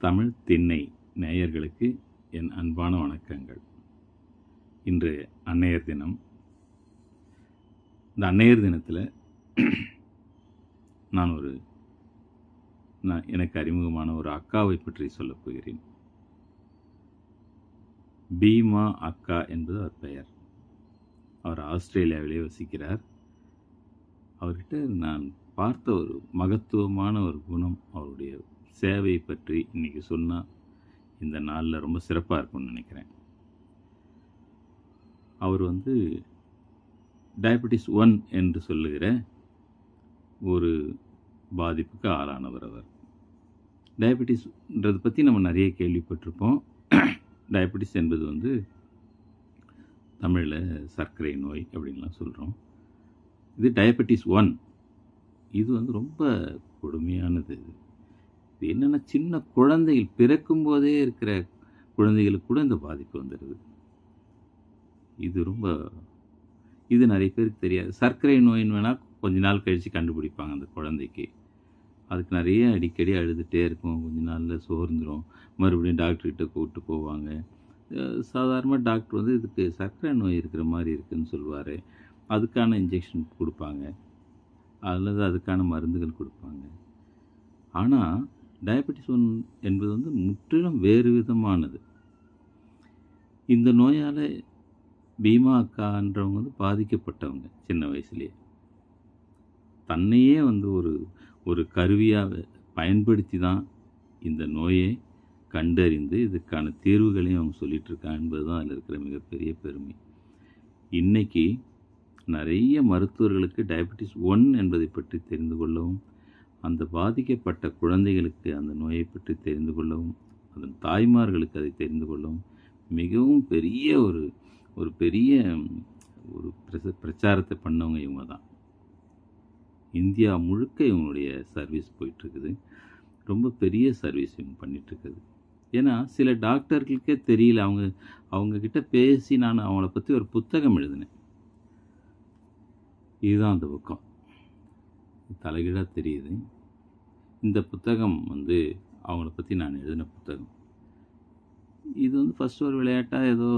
தமிழ் திண்ணை நேயர்களுக்கு என் அன்பான வணக்கங்கள். இன்று அன்னையர் தினம். இந்த அன்னையர் தினத்தில் எனக்கு அறிமுகமான ஒரு அக்காவை பற்றி சொல்லப் போகிறேன். பீமா அக்கா என்பது அவர் பெயர். அவர் ஆஸ்திரேலியாவிலே வசிக்கிறார். அவர்கிட்ட நான் பார்த்த ஒரு மகத்துவமான ஒரு குணம், அவருடைய சேவை பற்றி இன்றைக்கி சொன்னால் இந்த நாளில் ரொம்ப சிறப்பாக இருக்கும்னு நினைக்கிறேன். அவர் டயபெட்டிஸ் 1 என்று சொல்லுகிற ஒரு பாதிப்புக்கு ஆளானவர். அவர் டயபெட்டிஸ்ன்றதை பற்றி நம்ம நிறைய கேள்விப்பட்டிருப்போம். டயபெட்டிஸ் என்பது தமிழில் சர்க்கரை நோய் அப்படின்லாம் சொல்கிறோம். இது டயபெட்டிஸ் 1. இது ரொம்ப கொடுமையானது. இது என்னென்னா, சின்ன குழந்தைகள் பிறக்கும்போதே இருக்கிற குழந்தைகளுக்கு கூட இந்த பாதிப்பு வந்துடுது. இது நிறைய பேருக்கு தெரியாது. சர்க்கரை நோயின்னு வேணால் கொஞ்ச நாள் கழித்து கண்டுபிடிப்பாங்க அந்த குழந்தைக்கு. அதுக்கு நிறைய அடிக்கடி அழுதுகிட்டே இருக்கும், கொஞ்ச நாளில் சோர்ந்துடும், மறுபடியும் டாக்டர்கிட்ட கூப்பிட்டு போவாங்க. சாதாரணமாக டாக்டர் இதுக்கு சர்க்கரை நோய் இருக்கிற மாதிரி இருக்குதுன்னு சொல்லுவார். அதுக்கான இன்ஜெக்ஷன் கொடுப்பாங்க அல்லது அதுக்கான மருந்துகள் கொடுப்பாங்க. ஆனால் டயபெட்டிஸ் 1 என்பது முற்றிலும் வேறு விதமானது. இந்த நோயால் பீமா அக்கான்றவங்க பாதிக்கப்பட்டவங்க. சின்ன வயசுலேயே தன்னையே ஒரு கருவியாக பயன்படுத்தி தான் இந்த நோயை கண்டறிந்து இதுக்கான தீர்வுகளையும் அவங்க சொல்லிகிட்ருக்காங்க என்பது தான் அதில் இருக்கிற மிகப்பெரிய பெருமை. இன்றைக்கி நிறைய மருத்துவர்களுக்கு டயபெட்டிஸ் 1 என்பதை பற்றி தெரிந்து கொள்ளவும், அந்த பாதிக்கப்பட்ட குழந்தைகளுக்கு அந்த நோயை பற்றி தெரிந்து கொள்ளவும், அதன் தாய்மார்களுக்கு அதை தெரிந்து கொள்ளவும் மிகவும் பெரிய ஒரு பெரிய ஒரு பிரச்சாரத்தை பண்ணவங்க இவங்க தான். இந்தியா முழுக்க இவங்களுடைய சர்வீஸ் போயிட்டுருக்குது. ரொம்ப பெரிய சர்வீஸ் இவங்க பண்ணிகிட்ருக்குது. ஏன்னா சில டாக்டர்களுக்கே தெரியல. அவங்கக்கிட்ட பேசி நான் அவங்கள பற்றி ஒரு புத்தகம் எழுதினேன். இதுதான் அந்த புக்கம். தலைகீழாக தெரியுது. இந்த புத்தகம் அவங்கள பற்றி நான் எழுதின புத்தகம். இது ஃபஸ்ட்டு ஒரு விளையாட்டாக ஏதோ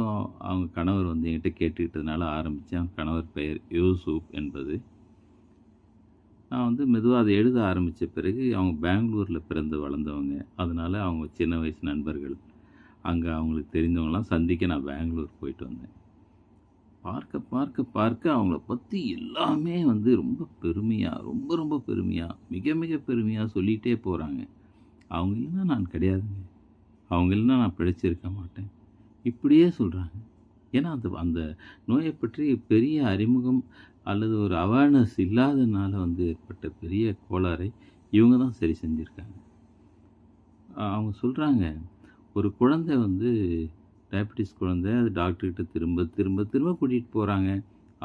அவங்க கணவர் என்கிட்ட கேட்டுக்கிட்டதுனால ஆரம்பித்தேன். அவங்க கணவர் பெயர் யூசுப் என்பது. நான் மெதுவாக அதை எழுத ஆரம்பித்த பிறகு அவங்க பெங்களூரில் பிறந்து வளர்ந்தவங்க. அதனால் அவங்க சின்ன வயசு நண்பர்கள், அங்கே அவங்களுக்கு தெரிந்தவங்களாம் சந்திக்க நான் பெங்களூர் போயிட்டு வந்தேன். பார்க்க பார்க்க பார்க்க அவங்கள பற்றி எல்லாமே ரொம்ப பெருமையாக, ரொம்ப ரொம்ப பெருமையாக, மிக மிக பெருமையாக சொல்லிகிட்டே போகிறாங்க. அவங்க இல்லைன்னா நான் கிடையாதுங்க, அவங்க இல்லைன்னா நான் பிழைச்சிருக்க மாட்டேன், இப்படியே சொல்கிறாங்க. ஏன்னா அந்த நோயை பற்றி பெரிய அறிமுகம் அல்லது ஒரு அவேர்னஸ் இல்லாதனால ஏற்பட்ட பெரிய கோளாறை இவங்க தான் சரி செஞ்சுருக்காங்க. அவங்க சொல்கிறாங்க, ஒரு குழந்தை டயபெட்டிஸ் குழந்தை, அது டாக்டர்கிட்ட திரும்ப திரும்ப திரும்ப கூட்டிகிட்டு போகிறாங்க.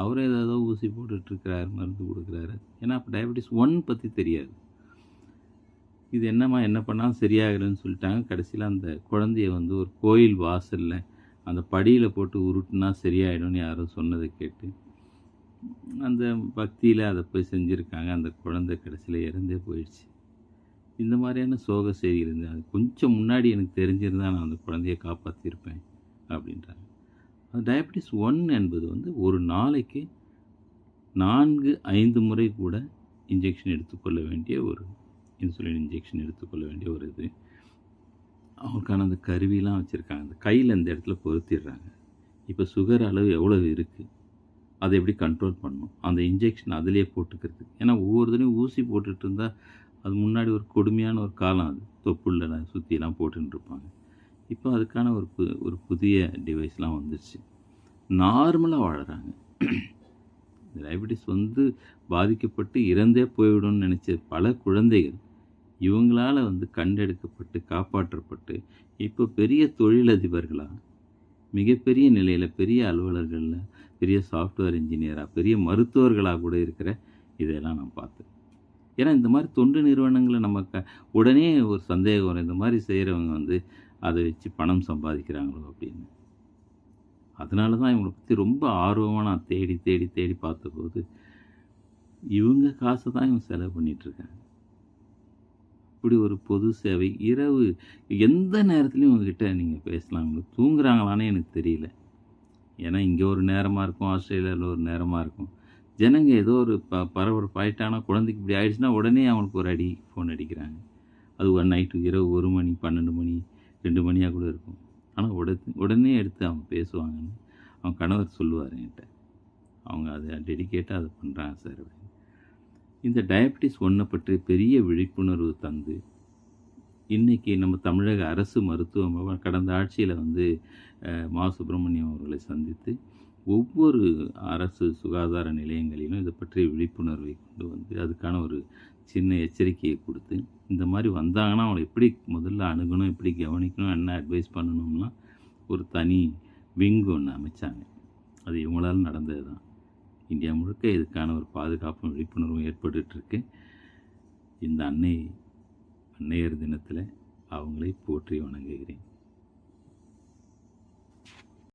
அவரே ஏதோ ஊசி போட்டுட்ருக்கிறார், மருந்து கொடுக்குறாரு. ஏன்னா அப்போ டயபெட்டிஸ் 1 பற்றி தெரியாது. இது என்ன பண்ணாலும் சரியாகலைன்னு சொல்லிட்டாங்க. கடைசியில் அந்த குழந்தைய ஒரு கோயில் வாசலில் அந்த படியில் போட்டு உருட்டுனா சரியாயிடும்னு யாரோ சொன்னதை கேட்டு அந்த பக்தியில் அதை போய் செஞ்சுருக்காங்க. அந்த குழந்தை கடைசியில் இறந்தே போயிடுச்சு. இந்த மாதிரியான சோக செய்தி இருந்தது. அது கொஞ்சம் முன்னாடி எனக்கு தெரிஞ்சிருந்தால் நான் அந்த குழந்தையை காப்பாற்றிருப்பேன் அப்படின்றாங்க. அந்த டயபெட்டிஸ் 1 என்பது ஒரு நாளைக்கு 4-5 முறை கூட இன்ஜெக்ஷன் எடுத்துக்கொள்ள வேண்டிய ஒரு இன்சுலின் இன்ஜெக்ஷன் எடுத்துக்கொள்ள வேண்டிய ஒரு இது. அவங்களுக்கான அந்த கருவிலாம் வச்சுருக்காங்க. அந்த கையில் இந்த இடத்துல பொருத்திடுறாங்க. இப்போ சுகர் அளவு எவ்வளோ இருக்குது, அதை எப்படி கண்ட்ரோல் பண்ணணும், அந்த இன்ஜெக்ஷன் அதிலே போட்டுக்கிறது. ஏன்னா ஒவ்வொரு தடவையும் ஊசி போட்டுட்டு இருந்தால் அது முன்னாடி ஒரு கொடுமையான ஒரு காலம். அது தொப்புள்ள சுற்றிலாம் போட்டுருப்பாங்க. இப்போ அதுக்கான ஒரு புதிய டிவைஸ்லாம் வந்துடுச்சு. நார்மலாக வாழறாங்க. டயபெட்டிஸ் பாதிக்கப்பட்டு இறந்தே போய்விடும்னு நினச்ச பல குழந்தைகள் இவங்களால் கண்டெடுக்கப்பட்டு காப்பாற்றப்பட்டு இப்போ பெரிய தொழிலதிபர்களாக, மிகப்பெரிய நிலையில், பெரிய அலுவலர்களில், பெரிய சாஃப்ட்வேர் இன்ஜினியராக, பெரிய மருத்துவர்களாக கூட இருக்கிற இதெல்லாம் நான் பார்த்தேன். ஏன்னா இந்த மாதிரி தொண்டு நிறுவனங்களை நமக்கு உடனே ஒரு சந்தேகம் வரும், இந்த மாதிரி செய்கிறவங்க அதை வச்சு பணம் சம்பாதிக்கிறாங்களோ அப்படின்னு. அதனால தான் இவங்களை பற்றி ரொம்ப ஆர்வமாக நான் தேடி தேடி தேடி பார்த்தபோது இவங்க காசை தான் இவங்க செலவு பண்ணிகிட்ருக்காங்க. இப்படி ஒரு பொது சேவை இரவு எந்த நேரத்துலையும் உங்ககிட்ட நீங்கள் பேசலாம். அவங்க தூங்குறாங்களான்னு எனக்கு தெரியல. ஏன்னா இங்கே ஒரு நேரமாக இருக்கும், ஆஸ்திரேலியாவில் ஒரு நேரமாக இருக்கும். ஜனங்க ஏதோ ஒரு பரபரப்பாயிட்டானா, குழந்தைக்கு இப்படி ஆயிடுச்சுன்னா உடனே அவனுக்கு ஒரு ஃபோன் அடிக்கிறாங்க. அது ஒரு நைட்டு இரவு 1 மணி 12 மணி 2 மணியாக கூட இருக்கும். ஆனால் உடனே எடுத்து அவங்க பேசுவாங்கன்னு அவன் கணவர் சொல்லுவார் என்கிட்ட. அவங்க அதை டெடிக்கேட்டாக அதை பண்ணுறாங்க சார் அப்படின்னு. இந்த டயபெட்டிஸ் 1 பற்றி பெரிய விழிப்புணர்வு தந்து இன்றைக்கி நம்ம தமிழக அரசு மருத்துவம் கடந்த ஆட்சியில் வந்து மா சுப்பிரமணியம் அவர்களை சந்தித்து ஒவ்வொரு அரசு சுகாதார நிலையங்களிலும் இதை பற்றிய விழிப்புணர்வை கொண்டு வந்து அதுக்கான ஒரு சின்ன எச்சரிக்கையை கொடுத்து இந்த மாதிரி வந்தாங்கன்னா அவங்களை எப்படி முதல்ல அணுகணும், எப்படி கவனிக்கணும், என்ன அட்வைஸ் பண்ணணும்லாம் ஒரு தனி விங் ஒன்று அமைச்சாங்க. அது இவங்களால் நடந்தது தான். இந்தியா முழுக்க இதுக்கான ஒரு பாதுகாப்பும் விழிப்புணர்வும் ஏற்பட்டுருக்கு. இந்த அன்னையர் தினத்தில் அவங்களை போற்றி வணங்குகிறேன்.